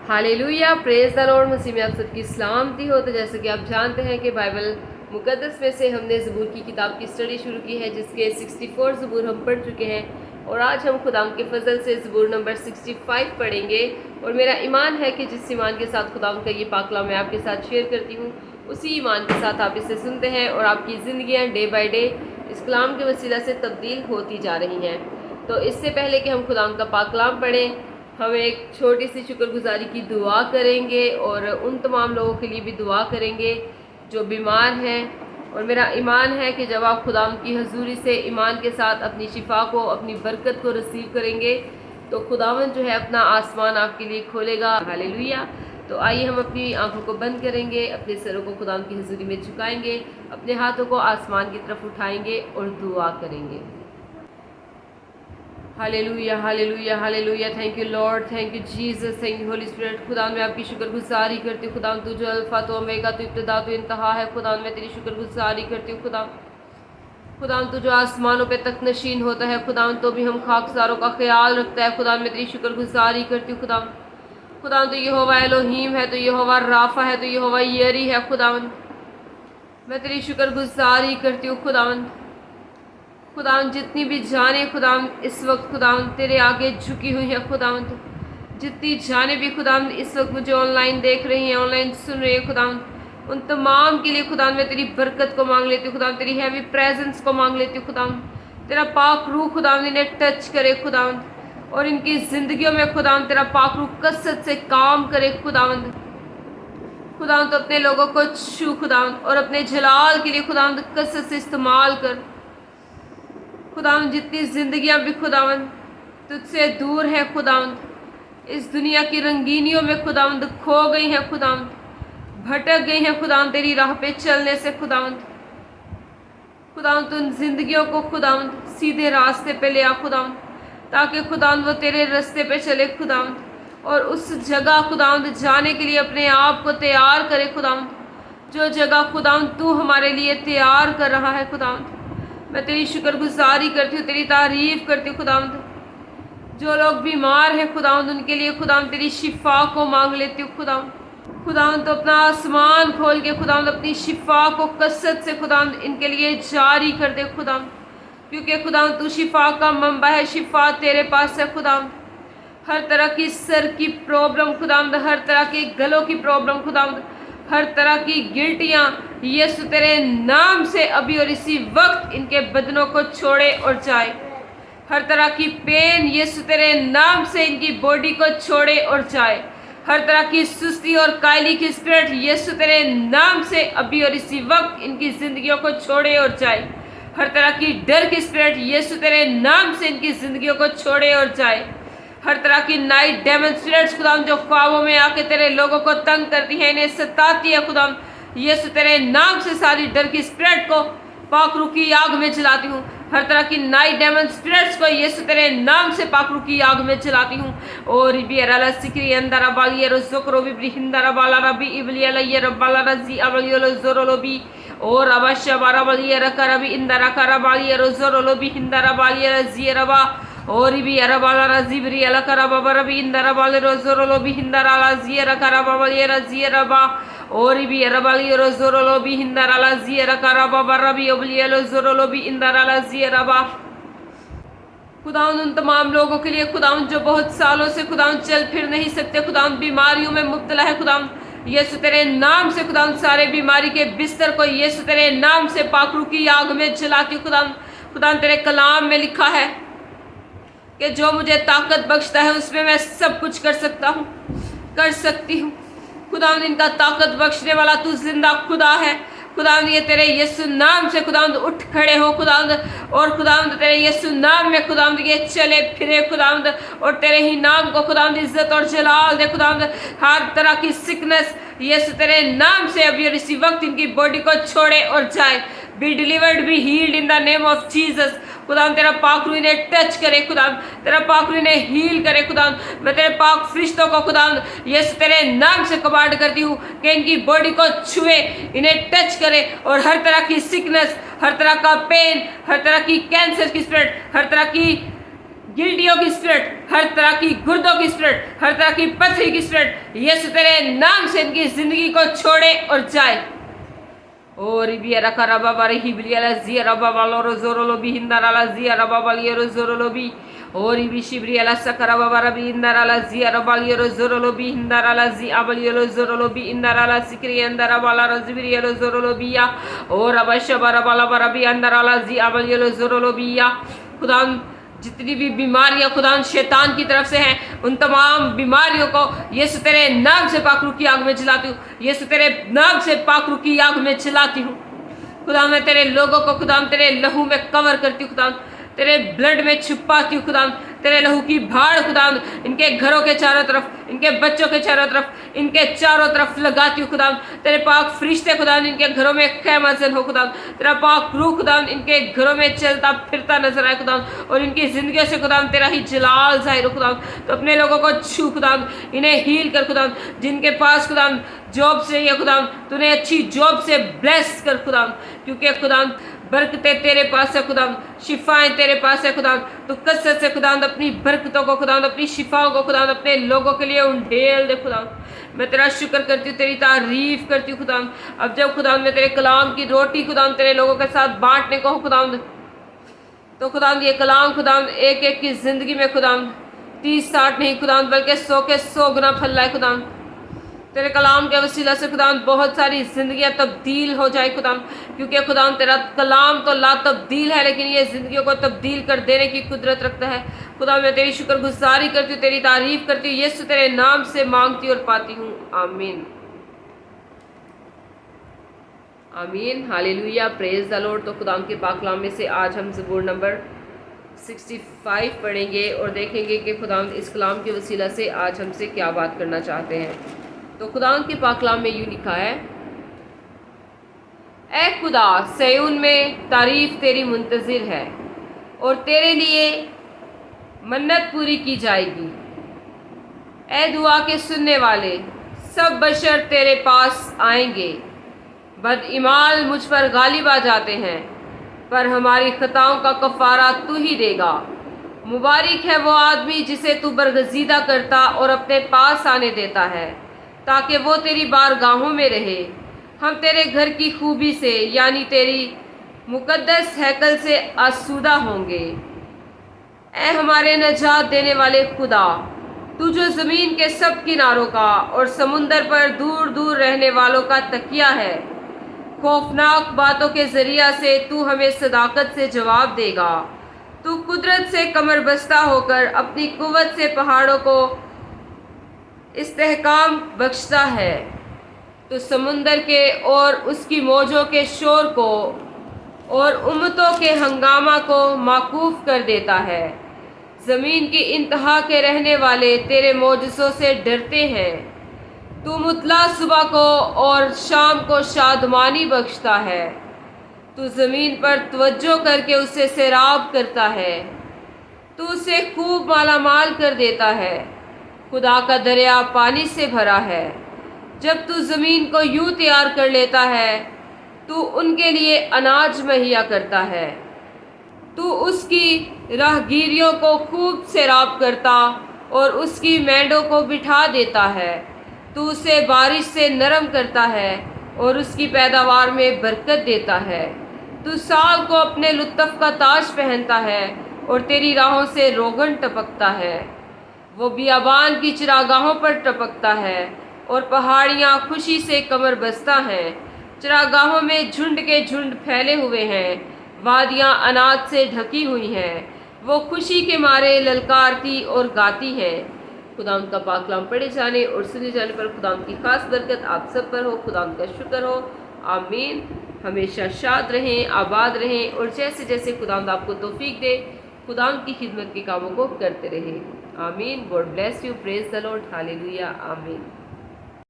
Hallelujah, praise the Lord. मसीह में आप सबकी सलामती हो। तो जैसे कि आप जानते हैं कि बाइबल मुकद्दस में से हमने ज़बूर की किताब की स्टडी शुरू की है, जिसके 64 ज़बूर हम पढ़ चुके हैं और आज हम खुदाम के फजल से ज़बूर नंबर 65 पढ़ेंगे। और मेरा ईमान है कि जिस ईमान के साथ खुदाम का ये पाकला मैं आपके साथ शेयर करती हूँ, उसी ईमान के साथ आप इसे सुनते हैं और आपकी ज़िंदगियाँ डे बाई डे इस कलाम के वसीला से तब्दील होती जा रही हैं। तो इससे पहले कि हम खुदाम का पाकलाम पढ़ें, हम एक छोटी सी शुक्रगुजारी की दुआ करेंगे और उन तमाम लोगों के लिए भी दुआ करेंगे जो बीमार हैं। और मेरा ईमान है कि जब आप खुदाम की हजूरी से ईमान के साथ अपनी शिफा को, अपनी बरकत को रिसीव करेंगे, तो खुदावन जो है अपना आसमान आपके लिए खोलेगा। हालेलुया। तो आइए हम अपनी आंखों को बंद करेंगे, अपने सरों को खुदाम की हजूरी में झुकाएंगे, अपने हाथों को आसमान की तरफ उठाएंगे और दुआ करेंगे। Hallelujah, hallelujah, hallelujah. Thank you Lord, thank you Jesus, thank you Holi spirit. खुदा मैं आपकी शुक्रगुजारी करती हूँ। खुदा तू जो अल्फा तो ओमेगा, तू इब्तिदा तो इंतहा है। खुदा मैं तेरी शुक्रगुजारी करती हूँ। खुदा तू जो आसमानों पे तक नशीन होता है, खुदा तो भी हम खाकसारों का ख्याल रखता है। खुदा मैं तेरी शुक्रगुजारी करती हूँ। खुदा तो यहोवा एलोहीम है, तो यहोवा राफा है, तो यहोवा यरी है। खुदावन मैं तेरी शुक्रगुजारी करती हूँ। खुदावन जितनी भी जाने खुदावन इस वक्त खुदावन तेरे आगे झुकी हुई है। खुदावन जितनी जाने भी खुदावन इस वक्त मुझे ऑनलाइन देख रही हैं, ऑनलाइन सुन रही है, खुदावन उन तमाम के लिए खुदावन मैं तेरी बरकत को मांग लेती हूँ। खुदावन तेरी हैवी प्रेजेंस को मांग लेती हूँ। खुदावन तेरा पाक रूह खुदावन इन्हें टच करे खुदावन, और इनकी जिंदगियों में खुदावन तेरा पाक रूह कसरत से काम करे। खुदावन तो अपने लोगों को छू खुदावन, और अपने जलाल के लिए खुदावन कसरत से इस्तेमाल कर। खुदावन जितनी जिंदगियां भी खुदावन तुझसे दूर है, खुदावन इस दुनिया की रंगीनियों में खुदावन खो गई हैं, खुदावन भटक गई हैं, खुदावन तेरी राह पे चलने से। खुदावन तुम जिंदगियों को खुदावन सीधे रास्ते पे ले आ खुदावन, ताकि खुदावन वो तेरे रास्ते पे चले खुदावन, और उस जगह खुदावन जाने के लिए अपने आप को तैयार करे खुदावन, जो जगह खुदावन तू हमारे लिए तैयार कर रहा है। खुदावन मैं तेरी शुक्रगुजारी करती हूँ, तेरी तारीफ करती हूँ। खुदावंद जो लोग बीमार हैं खुदावंद उनके लिए खुदावंद तेरी शिफा को मांग लेती हूँ। खुदावंद तो अपना आसमान खोल के खुदावंद अपनी शिफा को कसरत से खुदावंद इनके लिए जारी कर दे खुदावंद, क्योंकि खुदावंद तू शिफा का मंबा है, शिफा तेरे पास है। खुदावंद हर तरह की सर की प्रॉब्लम खुदावंद, हर तरह के गलों की प्रॉब्लम खुदावंद, हर तरह की गिल्टियाँ यीशु तेरे नाम से अभी और इसी वक्त इनके बदनों को छोड़े और जाए। हर तरह की पेन यीशु तेरे नाम से इनकी बॉडी को छोड़े और जाए। हर तरह की सुस्ती और कायली की स्पिरिट यीशु तेरे नाम से अभी और इसी वक्त इनकी जिंदगियों को छोड़े और जाए। हर तरह की डर की स्पिरिट यीशु तेरे नाम से इनकी जिंदगियों को छोड़े और जाए। हर तरह की नाइट डेमोन्स्ट्रेट्स खुदाम जो ख्वाबों में आके तेरे लोगों को तंग करती है, इन्हें सताती है खुदाम, यीशु तेरे नाम से सारी डर की स्पिरिट को पाखरू की आग में जलाती हूँ। हर तरह की नाइट डेमोन्स्ट्रेट्स को यीशु तेरे नाम से पाखरू की आग में जलाती हूँ। और भी अरला सिकरी अंदर बाली रोजोकरो भी हिंदर बाला रबी इबली अलय रबाला रजी अबलियो जोरोलो भी और अवश्य बारा बलिए रका रबी इंदर का बाली रोजोरोलो भी हिंदर बाली रजी रबा और भी अरबाला रजीबरी अलकरा बाबा रबी इंदर बाले रोजोरोलो भी हिंदर अला जी रका बाली रजी रबा और भी अरबाली रोजोरोलो भी हिंदर अला जी रका बाबा रबी ओबलियो जोरोलो भी इंदर अला जी रबा। खुदावंद उन तमाम लोगों के लिए खुदावंद जो बहुत सालों से खुदावंद चल फिर नहीं सकते, खुदावंद बीमारियों में मुब्तला है, खुदावंद यीशु तेरे नाम से खुदावंद सारे बीमारी के बिस्तर को यीशु तेरे नाम से पाखरू की आग में जलाती हूँ। खुदावंद तेरे कलाम में लिखा है कि जो मुझे ताकत बख्शता है उसमें मैं सब कुछ कर सकती हूँ। खुदावंद इनका ताकत बख्शने वाला तू जिंदा खुदा है। खुदावंद ये तेरे यीशु नाम से खुदावंद उठ खड़े हो खुदावंद, और खुदावंद तेरे यीशु नाम में खुदावंद ये चले फिरे खुदावंद, और तेरे ही नाम को खुदावंद इज्जत और जलाल दे खुदावंद। हर तरह की सिकनेस यीशु तेरे नाम से अभी और इसी वक्त इनकी बॉडी को छोड़े और जाए। Be delivered, be healed in the name of Jesus. खुदावंद तेरा पाक रूह इन्हें टच करे, खुदावंद तेरा पाक रूह इन्हें हील करे। खुदावंद मैं तेरे पाक फरिश्तों को खुदावंद यीशु तेरे नाम से कमांड करती हूँ कि इनकी बॉडी को छुए, इन्हें टच करे, और हर तरह की सिकनेस, हर तरह का पेन, हर तरह की कैंसर की स्पिरिट, हर तरह की गिल्टियों की स्पिरिट, हर तरह की गुर्दों की स्पिरिट, हर तरह की पथरी की स्पिरिट, यीशु तेरे नाम से इनकी जिंदगी को छोड़े और जाए। और बिया रखा रबा बारे हिबलिया जिया रबा वालो रोजोरो लोबी हिंदाराला जिया रबा वालियो रोजोरो लोबी और इबी शिब्रियाला सकरा बाबा रबी इंदाराला जिया रबा लियो रोजोरो लोबी हिंदाराला जी अबलियो रोजोरो लोबी इंदाराला सिक्री अंदरा वाला रोजबिरिया रोजोरो लोबिया और अबशबा रबाला बरबी अंदराला जी अबलियो रोजोरो लोबिया। खुदा जितनी भी बीमारियां खुदा शैतान की तरफ से हैं, उन तमाम बीमारियों को यीशु तेरे नाम से पाकरू की आग में जलाती हूँ, यीशु तेरे नाम से पाकरू की आग में जलाती हूँ। खुदा मैं तेरे लोगों को खुदा तेरे लहू में कवर करती हूँ, खुदा तेरे ब्लड में छुपाती हूँ, खुदा तेरे लहू की भाड़ खुदा इनके घरों के चारों तरफ, इनके बच्चों के चारों तरफ, इनके चारों तरफ लगाती हूँ। खुदा तेरे पाक फरिश्ते खुदा इनके घरों में खैमजन हो, खुदा तेरा पाक रूह खुदा इनके घरों में चलता फिरता नजर आए खुदा, और इनकी जिंदगी से खुदा तेरा ही जलाल जाहिर हो खुदा। तो अपने लोगों को छू खुदा, इन्हें हील कर खुदा, जिनके पास खुदा जॉब से या खुदा तूने अच्छी जॉब से ब्लेस कर खुदा, क्योंकि खुदा बरकतें तेरे पास है खुदा, शिफाएं तेरे पास है खुदा। तो कसरत से खुदा अपनी बरकतों को खुदा, अपनी शिफाओं को खुदा अपने लोगों के लिए उंडेल दे खुदा। मैं तेरा शुक्र करती हूँ, तेरी तारीफ करती हूँ खुदा। अब जब खुदा मैं तेरे कलाम की रोटी खुदा तेरे लोगों के साथ बांटने को खुदा, तो खुदा ये कलाम खुदा एक एक की जिंदगी में खुदा 30-60 नहीं खुदा बल्कि 100 के 100 गुना फल लाए खुदा। तेरे कलाम के वसीला से खुदा बहुत सारी जिंदगियां तब्दील हो जाए खुदा, क्योंकि खुदा तेरा कलाम तो ला तब्दील है, लेकिन ये जिंदगियों को तब्दील कर देने की कुदरत रखता है। खुदा मैं तेरी शुक्रगुजारी करती हूँ, तेरी तारीफ करती हूँ, यीशु तेरे नाम से मांगती और पाती हूँ, आमीन आमीन हालेलुया प्रेज द लॉर्ड। तो खुदा के पाक कलाम में से आज हम ज़बूर नंबर 65 पढ़ेंगे और देखेंगे कि खुदा इस कलाम के वसीला से आज हमसे क्या बात करना चाहते हैं। तो खुदा के पाक कलाम में यूँ लिखा है, ऐ खुदा सयून में तारीफ तेरी मुंतज़िर है और तेरे लिए मन्नत पूरी की जाएगी। ऐ दुआ के सुनने वाले सब बशर तेरे पास आएंगे। बदईमाल मुझ पर गालिब आ जाते हैं, पर हमारी खताओं का कफ़ारा तू ही देगा। मुबारक है वो आदमी जिसे तू बरगजीदा करता और अपने पास आने देता है, ताकि वो तेरी बारगाहों में रहे। हम तेरे घर की खूबी से यानी तेरी मुकद्दस हैकल से आसूदा होंगे। ऐ हमारे नजात देने वाले खुदा, तू जो ज़मीन के सब किनारों का और समुंदर पर दूर दूर रहने वालों का तकिया है, खौफनाक बातों के ज़रिया से तू हमें सदाकत से जवाब देगा। तू कुदरत से कमर बस्ता होकर अपनी कुव्वत से पहाड़ों को इस्तेहकाम बख्शता है। तो समुंदर के और उसकी मौजों के शोर को और उम्मतों के हंगामा को माकूफ कर देता है। ज़मीन की इंतहा के रहने वाले तेरे मौजज़ों से डरते हैं। तू मुतला सुबह को और शाम को शादमानी बख्शता है। तू ज़मीन पर तवज्जो करके उसे सैराब करता है। तू उसे खूब मालामाल कर देता है। खुदा का दरिया पानी से भरा है। जब तू ज़मीन को यूं तैयार कर लेता है, तू उनके लिए अनाज मुहैया करता है। तू उसकी राहगीरियों को खूब सैराब करता और उसकी मेंढों को बिठा देता है। तू उसे बारिश से नरम करता है और उसकी पैदावार में बरकत देता है। तू साल को अपने लुत्फ़ का ताज पहनता है और तेरी राहों से रोगन टपकता है। वो बियाबान की चिरागाहों पर टपकता है और पहाड़ियाँ खुशी से कमर बस्ता हैं। चिरागाहों में झुंड के झुंड फैले हुए हैं, वादियाँ अनाज से ढकी हुई हैं। वो खुशी के मारे ललकारती और गाती हैं। खुदा का पाक कलाम पढ़े जाने और सुने जाने पर खुदा की खास बरकत आप सब पर हो। खुदा का शुक्र हो, आमीन। हमेशा शाद रहें, आबाद रहें और जैसे जैसे खुदा आपको तौफीक दे, खुदा की खिदमत के कामों को करते रहें, आमीन। God bless you, praise the Lord, hallelujah, आमीन।